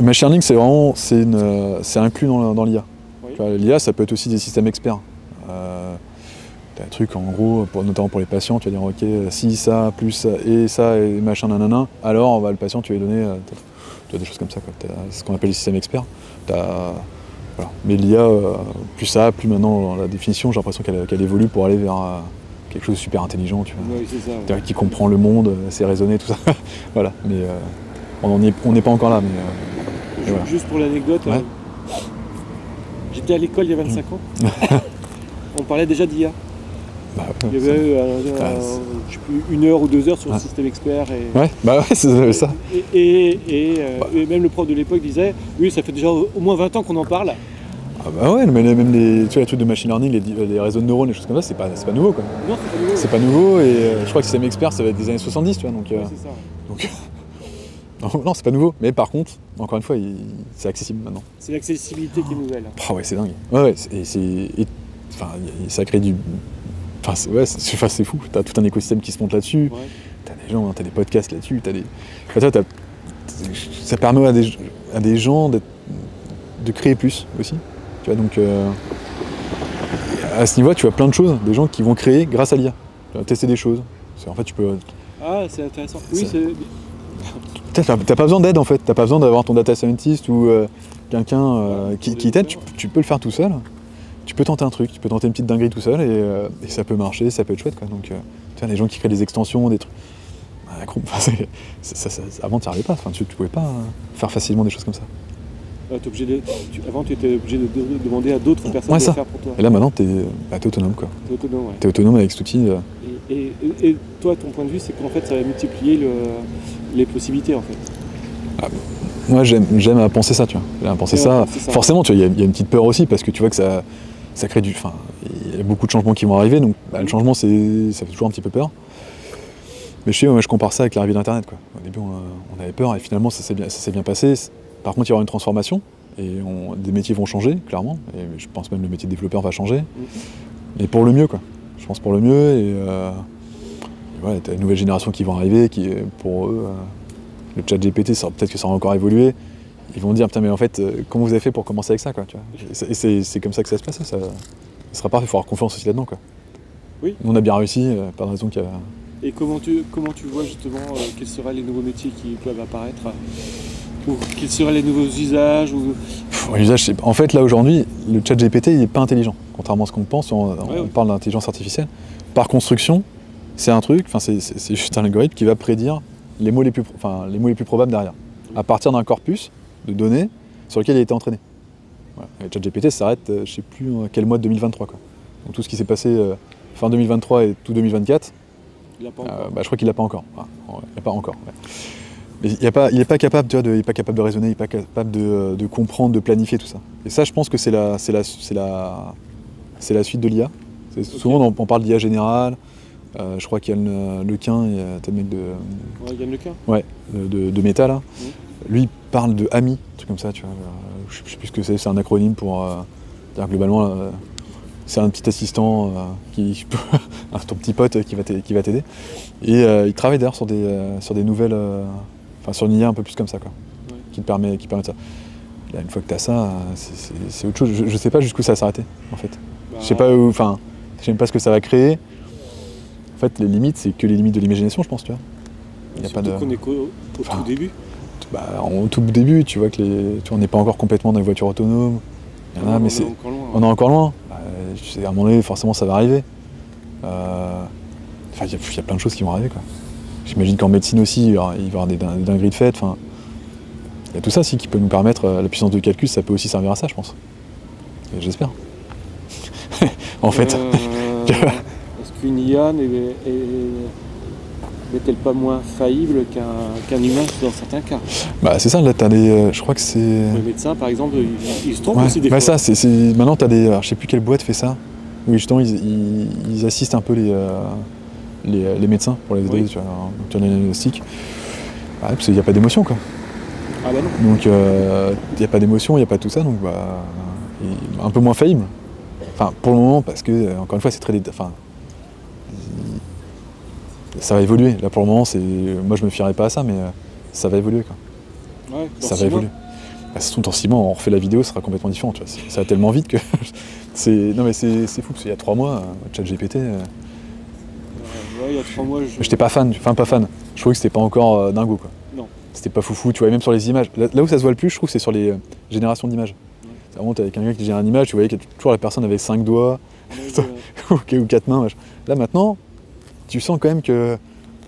S2: Machine learning, c'est inclus dans l'IA. Oui. L'IA, ça peut être aussi des systèmes experts. T'as un truc, en gros, notamment pour les patients, tu vas dire, ok, si ça, plus ça, et machin, nanana, alors le patient, tu vas lui donner tu as des choses comme ça, quoi. T'as ce qu'on appelle les systèmes experts. Voilà. Mais l'IA, plus ça, plus maintenant, dans la définition, j'ai l'impression qu'elle évolue pour aller vers quelque chose de super intelligent, tu vois.
S1: Oui, c'est ça, ouais.
S2: Qui comprend le monde, c'est raisonné, tout ça. Voilà. Mais on n'est pas encore là. Mais
S1: voilà. Juste pour l'anecdote,
S2: ouais.
S1: J'étais à l'école il y a 25 ans. On parlait déjà d'IA. Il y avait je sais plus, 1 heure ou 2 heures sur le système expert.
S2: Ouais, c'est ça.
S1: Et même le prof de l'époque disait, oui, ça fait déjà au moins 20 ans qu'on en parle.
S2: Ah bah ouais, mais même les trucs de machine learning, les réseaux de neurones, les choses comme ça, c'est pas nouveau, quoi.
S1: Non, c'est pas nouveau.
S2: C'est pas nouveau, et je crois que système expert, ça va être des années 70, tu vois, donc...
S1: c'est ça.
S2: Non, c'est pas nouveau, mais par contre, encore une fois, c'est accessible maintenant.
S1: C'est l'accessibilité qui est nouvelle.
S2: Ah ouais, c'est dingue. Ouais, ça crée du... c'est fou, t'as tout un écosystème qui se monte là-dessus, ouais. T'as des gens, t'as des podcasts là-dessus, ça permet à des gens de créer plus aussi, tu vois, donc à ce niveau-là, tu vois plein de choses, des gens qui vont créer grâce à l'IA, tester des choses, en fait tu peux...
S1: Ah, c'est intéressant, oui,
S2: T'as pas besoin d'aide en fait, t'as pas besoin d'avoir ton data scientist ou quelqu'un qui t'aide, tu peux le faire tout seul. Tu peux tenter un truc, tu peux tenter une petite dinguerie tout seul et ça peut marcher, ça peut être chouette, quoi. Donc tu vois, les gens qui créent des extensions, des trucs, un groupe, avant tu n'y arrivais pas, tu pouvais pas faire facilement des choses comme ça.
S1: Avant tu étais obligé de demander à d'autres personnes de le faire pour toi.
S2: Et là maintenant tu es autonome quoi.
S1: T'es autonome, ouais.
S2: Tu es autonome avec cet outil.
S1: Et toi ton point de vue c'est qu'en fait ça va multiplier les possibilités en fait.
S2: Moi j'aime à penser ça, tu vois. J'aime à penser ça. Forcément tu vois, il y a une petite peur aussi parce que tu vois que ça crée du. Enfin, il y a beaucoup de changements qui vont arriver, donc le changement ça fait toujours un petit peu peur. Mais je compare ça avec l'arrivée d'Internet, quoi. Au début on avait peur et finalement ça s'est bien passé. Par contre il y aura une transformation et des métiers vont changer, clairement. Et je pense même que le métier de développeur va changer. Mais pour le mieux, quoi. Je pense pour le mieux et ouais, t'as une nouvelle génération qui vont arriver, qui pour eux, le chat GPT, peut-être que ça va encore évoluer. Ils vont dire, putain mais en fait, comment vous avez fait pour commencer avec ça, quoi, tu vois. Et c'est comme ça que ça se passe, ça sera parfait, il faut avoir confiance aussi là-dedans, quoi.
S1: Oui.
S2: Nous, on a bien réussi, pas de raison qu'il y a...
S1: Et comment tu vois justement quels seraient les nouveaux métiers qui peuvent apparaître ou quels seraient les nouveaux usages
S2: En fait, là aujourd'hui, le chat GPT il n'est pas intelligent, contrairement à ce qu'on pense. On parle d'intelligence artificielle. Par construction, c'est un truc, c'est juste un algorithme qui va prédire les mots les plus probables derrière, à partir d'un corpus de données sur lequel il a été entraîné. Voilà. Le chat GPT s'arrête, je ne sais plus quel mois de 2023. Quoi. Donc tout ce qui s'est passé fin 2023 et tout 2024,
S1: il l'a pas encore.
S2: Je crois qu'il l'a pas encore. Enfin, il l'a pas encore. Ouais. Mais il n'est pas capable, tu vois, il n'est pas capable de raisonner, il n'est pas capable de comprendre, de planifier tout ça. Et ça, je pense que c'est la suite de l'IA. Souvent, on parle d'IA générale. Je crois qu'il y a Lequin, il y a le mec de.
S1: Ouais, Yann Lequin.
S2: Ouais, de Meta là. Lui, il parle de AMI, un truc comme ça, tu vois. Je sais plus ce que c'est un acronyme pour dire globalement. C'est un petit assistant, ton petit pote qui va t'aider. Et il travaille d'ailleurs sur des nouvelles. Sur une IA un peu plus comme ça, quoi. Ouais. qui permet de ça. Là, une fois que tu as ça, c'est autre chose. Je sais pas jusqu'où ça va s'arrêter, en fait. Je sais pas où. Enfin, je sais même pas ce que ça va créer. En fait, les limites, c'est que les limites de l'imagination, je pense, tu vois.
S1: Il y a pas de. Qu'on est au tout début.
S2: Au tout début, tu vois que on n'est pas encore complètement dans les voitures autonomes. Il y en a, mais on est encore loin. À un moment donné, forcément, ça va arriver. Il y a plein de choses qui vont arriver, quoi. J'imagine qu'en médecine aussi, il va y avoir des dingueries de fête. Enfin, il y a tout ça aussi qui peut nous permettre, la puissance de calcul, ça peut aussi servir à ça, je pense. Et j'espère. En fait.
S1: Est-ce qu'une IA n'est-elle pas moins faillible qu'un humain dans certains cas?
S2: C'est ça, là, je crois que c'est...
S1: Les médecins, par exemple, ils se trompent aussi des fois.
S2: Ça, maintenant, tu as des... je sais plus quelle boîte fait ça. Oui, justement, ils assistent un peu les médecins pour les aider sur le diagnostic. Parce qu'il n'y a pas d'émotion, quoi.
S1: Ah bah non.
S2: Donc il n'y a pas d'émotion, il n'y a pas tout ça, donc un peu moins faillible. Enfin, pour le moment, parce que, encore une fois, c'est très... ça va évoluer. Là, pour le moment, moi, je me fierai pas à ça, mais ça va évoluer, quoi.
S1: Ouais,
S2: ça va évoluer. Dans 6 mois, on refait la vidéo, ce sera complètement différent, tu vois. Ça va tellement vite que... Non, mais c'est fou, parce qu'il y a 3 mois, ChatGPT...
S1: il y a 3 mois,
S2: j'étais pas fan, pas fan. Je trouvais que c'était pas encore dingo, quoi.
S1: Non.
S2: C'était pas foufou, tu vois, même sur les images. Là où ça se voit le plus, je trouve, c'est sur les générations d'images. C'est vraiment, t'avais quelqu'un qui génère une image, tu voyais que toujours la personne avait 5 doigts, ou 4 mains. Là maintenant, tu sens quand même que...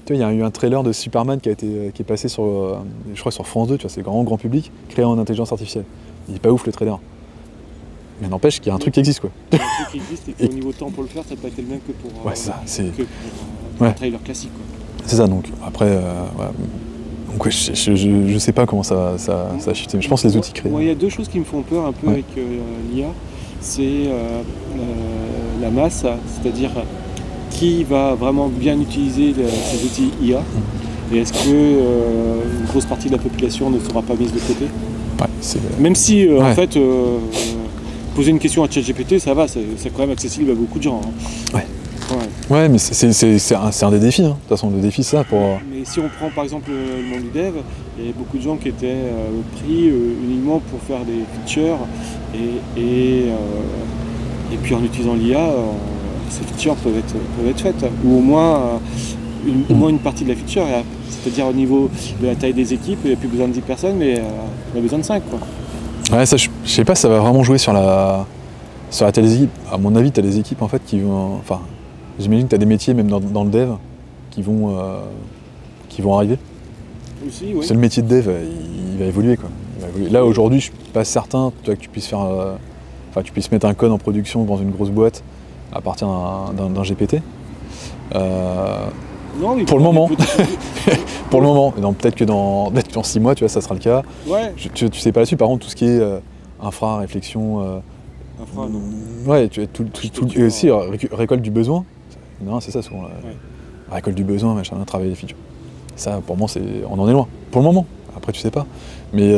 S2: Tu vois, il y a eu un trailer de Superman qui est passé sur, je crois, sur France 2, tu vois, c'est grand public, créé en intelligence artificielle. Il est pas ouf le trailer. Mais n'empêche qu'il y a un truc qui existe, quoi.
S1: Il y a un truc qui existe et qu'au niveau temps pour le faire, ça n'a pas été le même que pour un trailer classique, quoi.
S2: C'est ça, donc après, donc je sais pas comment ça a chuté, mais je pense que les outils créés.
S1: Moi, il y a 2 choses qui me font peur un peu avec l'IA, c'est la masse, c'est-à-dire qui va vraiment bien utiliser ces outils IA, et est-ce que une grosse partie de la population ne sera pas mise de côté. Même si, en fait, poser une question à ChatGPT, ça va, c'est quand même accessible à beaucoup de gens. Hein.
S2: Ouais, mais c'est un des défis, hein. De toute façon, le défi, c'est ça.
S1: Mais si on prend par exemple le monde du dev, il y a beaucoup de gens qui étaient pris uniquement pour faire des features et puis en utilisant l'IA, ces features peuvent être faites, ou au moins une partie de la feature, c'est-à-dire au niveau de la taille des équipes, il n'y a plus besoin de 10 personnes, mais on a besoin de 5, quoi.
S2: Ouais, ça, je sais pas si ça va vraiment jouer sur la taille des équipes. À mon avis, tu as des équipes en fait qui vont... Enfin, j'imagine que tu as des métiers, même dans le dev, qui vont qui vont arriver.
S1: Aussi, oui.
S2: C'est le métier de dev, il va évoluer, quoi. Là aujourd'hui, je suis pas certain que tu puisses faire, tu puisses mettre un code en production dans une grosse boîte à partir d'un GPT.
S1: Non,
S2: pour le moment. Pour le moment. Peut-être que dans 6 mois, tu vois, ça sera le cas.
S1: Ouais.
S2: Tu sais pas là-dessus. Par contre, tout ce qui est infra, réflexion.
S1: Infra, non.
S2: Ouais, tu et aussi récolte du besoin. Non, c'est ça souvent. Récolte du besoin, machin, travailler les features. Ça, pour moi, on en est loin. Pour le moment. Après, tu sais pas. Mais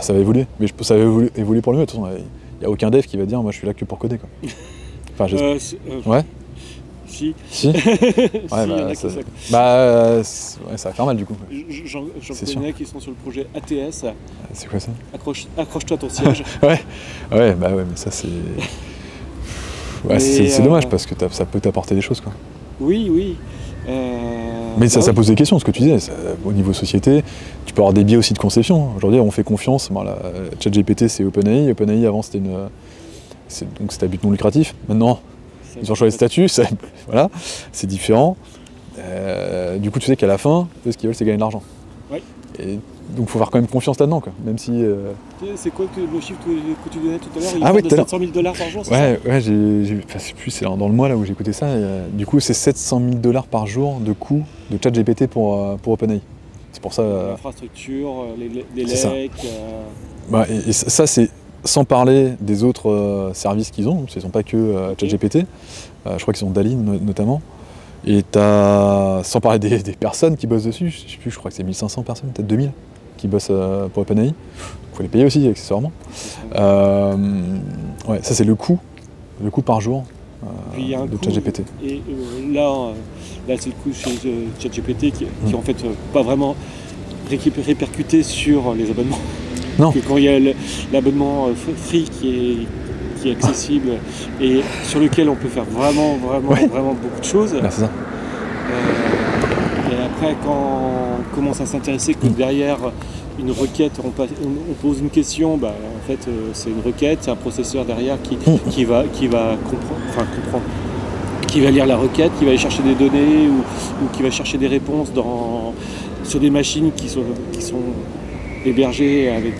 S2: ça va évoluer. Mais ça va évoluer pour le mieux. De toute façon, il n'y a aucun dev qui va dire moi je suis là que pour coder, quoi. Enfin, ouais.
S1: Si.
S2: Si. Ouais, ça va faire mal du coup.
S1: J'en connais qui sont sur le projet ATS.
S2: C'est quoi ça?
S1: Accroche-toi à ton siège.
S2: Ouais, mais ça c'est. Ouais, c'est dommage parce que ça peut t'apporter des choses, quoi.
S1: Oui.
S2: Mais ça pose des questions, ce que tu disais. Au niveau société, tu peux avoir des biais aussi de conception. Aujourd'hui, on fait confiance. ChatGPT, c'est OpenAI. OpenAI, avant, c'était à but non lucratif. Maintenant, ils ont changé de statut. Voilà, c'est différent. Du coup, tu sais qu'à la fin, ce qu'ils veulent, c'est gagner de l'argent.
S1: Ouais.
S2: Et donc, il faut faire quand même confiance là-dedans, quoi. Même si.
S1: C'est quoi le chiffre que tu donnais tout à l'heure? Il
S2: parle
S1: de 700 000 $ par jour, c'est ça?
S2: Ouais, c'est dans le mois là où j'ai écouté ça. Du coup, c'est 700 000 $ par jour de coût de ChatGPT pour OpenAI. C'est pour ça.
S1: L'infrastructure, les leaks.
S2: Et ça, c'est sans parler des autres services qu'ils ont. Ils n'ont pas que ChatGPT. Je crois qu'ils ont DALL-E notamment. Et sans parler des personnes qui bossent dessus. Je sais plus, je crois que c'est 1500 personnes, peut-être 2000 qui bossent pour OpenAI. Il faut les payer aussi accessoirement. Ouais, ça c'est le coût par jour de ChatGPT.
S1: Et là c'est le coût chez ChatGPT qui en fait pas vraiment répercuté sur les abonnements.
S2: Non.
S1: Que quand il y a l'abonnement free qui est accessible et sur lequel on peut faire vraiment beaucoup de choses.
S2: Là, c'est ça.
S1: Et après quand on commence à s'intéresser que derrière une requête, on pose une question, en fait c'est une requête, c'est un processeur derrière qui va comprendre, qui va lire la requête, qui va aller chercher des données ou qui va chercher des réponses sur des machines qui sont hébergées avec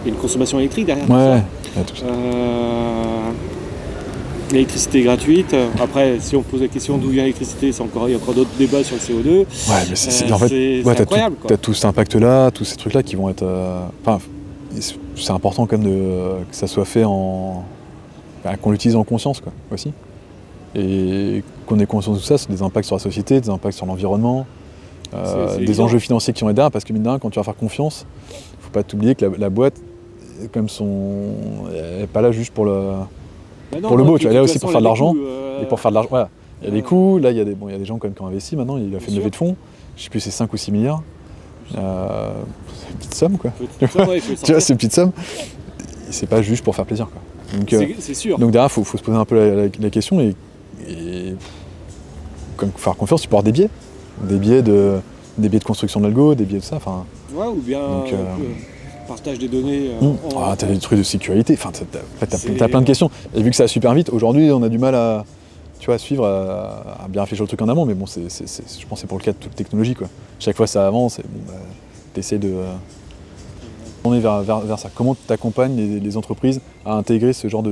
S1: une consommation électrique derrière.
S2: Ouais,
S1: tout ça. L'électricité gratuite. Après, si on pose la question d'où vient l'électricité, il y a encore d'autres débats sur le CO2.
S2: Ouais, mais c'est incroyable. Tu as tout cet impact-là, tous ces trucs-là qui vont être. C'est important quand même que ça soit fait qu'on l'utilise en conscience, quoi, aussi. Et qu'on ait conscience de tout ça, c'est des impacts sur la société, des impacts sur l'environnement, des enjeux financiers qui sont derrière, parce que mine de rien, quand tu vas faire confiance, il ne faut pas t'oublier que la boîte, comme elle n'est pas là juste pour le beau, tu vois, elle est là aussi pour faire de l'argent. Et pour faire de l'argent, voilà. Il y a des coûts, là il y a des gens quand même qui ont investi maintenant, il a fait une levée de fonds, je sais plus c'est 5 ou 6 milliards. C'est une petite somme, quoi. Tu vois, c'est une petite somme. C'est pas juste pour faire plaisir, quoi. Donc,
S1: c'est sûr.
S2: Donc derrière, il faut se poser un peu la question et comme faire confiance, tu peux avoir des biais. Des biais de construction de l'algo, des biais de ça.
S1: Ouais, ou bien partage des données.
S2: T'as des trucs de sécurité, t'as plein de questions. Et vu que ça va super vite, aujourd'hui on a du mal à suivre, à bien réfléchir le truc en amont, mais bon, je pense que c'est pour le cas de toute technologie, quoi. Chaque fois ça avance, et t'essaies de tourner vers ça. Comment tu accompagnes les entreprises à intégrer ce genre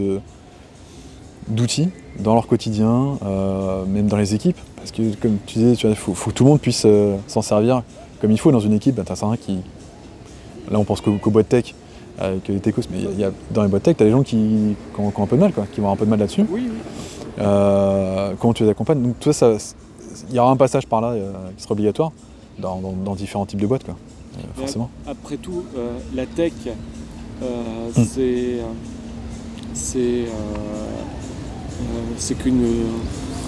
S2: d'outils dans leur quotidien, même dans les équipes, parce que comme tu disais, il faut que tout le monde puisse s'en servir comme il faut dans une équipe. T'as certains qui... Là, on pense qu'aux boîtes tech, avec les techos, mais dans les boîtes tech, tu as des gens qui ont un peu de mal, quoi, qui vont avoir un peu de mal là-dessus.
S1: Oui.
S2: Comment tu les accompagnes? Donc, toi, il y aura un passage par là qui sera obligatoire dans différents types de boîtes, quoi, forcément.
S1: Après tout, la tech, c'est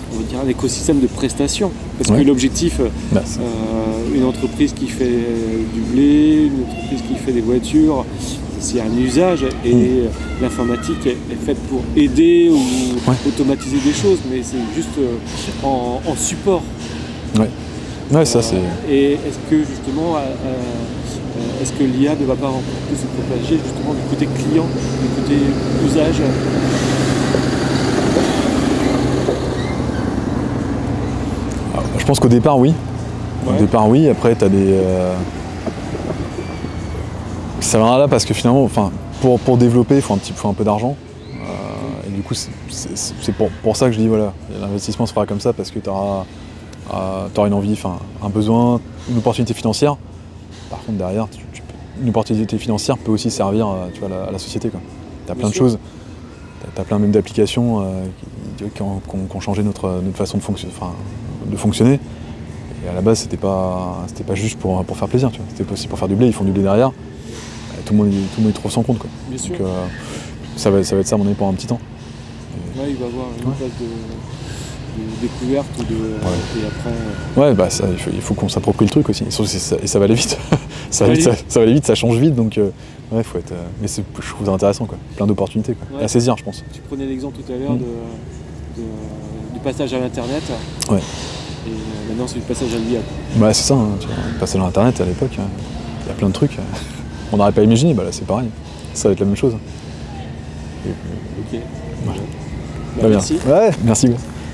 S1: on va dire un écosystème de prestations. Parce que l'objectif, une entreprise qui fait du blé, une entreprise qui fait des voitures, c'est un usage et l'informatique est faite pour aider ou automatiser des choses, mais c'est juste en support.
S2: Ouais, ça c'est...
S1: Et est-ce que justement, est-ce que l'IA ne va pas encore plus se propager justement du côté client, du côté usage?
S2: pense qu'au départ, oui.
S1: Ouais.
S2: Au départ, oui. Après, tu as des... Ça viendra là parce que finalement, enfin, pour développer, il faut un peu d'argent. Et du coup, c'est pour ça que je dis, voilà, l'investissement se fera comme ça parce que tu auras une envie, enfin, un besoin, une opportunité financière. Par contre, derrière, une opportunité financière peut aussi servir tu vois, à la société. Tu as plein de choses, tu as plein même d'applications qui ont changé notre façon de fonctionner. Et à la base, c'était pas juste pour faire plaisir, tu vois. C'était aussi pour faire du blé, ils font du blé derrière. Et tout le monde y trouve son compte, quoi.
S1: Bien sûr.
S2: Donc ça va être ça à mon avis pour un petit temps.
S1: Ouais, il va y avoir une phase de découverte ou de.
S2: Ouais.
S1: Et après.
S2: Ouais, bah ça, il faut qu'on s'approprie le truc aussi. Et ça va aller vite. ça va aller vite, ça change vite, donc ouais, faut être. Mais je trouve ça intéressant, quoi. Plein d'opportunités, quoi.
S1: Ouais.
S2: À saisir, je pense.
S1: Tu prenais l'exemple tout à l'heure du passage à l'internet.
S2: Ouais.
S1: Et maintenant c'est le passage à l'IA.
S2: Bah c'est ça, hein, tu vois, le passage à l'internet à l'époque, il y a plein de trucs. On n'aurait pas imaginé, bah là c'est pareil. Ça va être la même chose.
S1: Ok.
S2: Voilà.
S1: Bah, merci.
S2: Ouais, merci.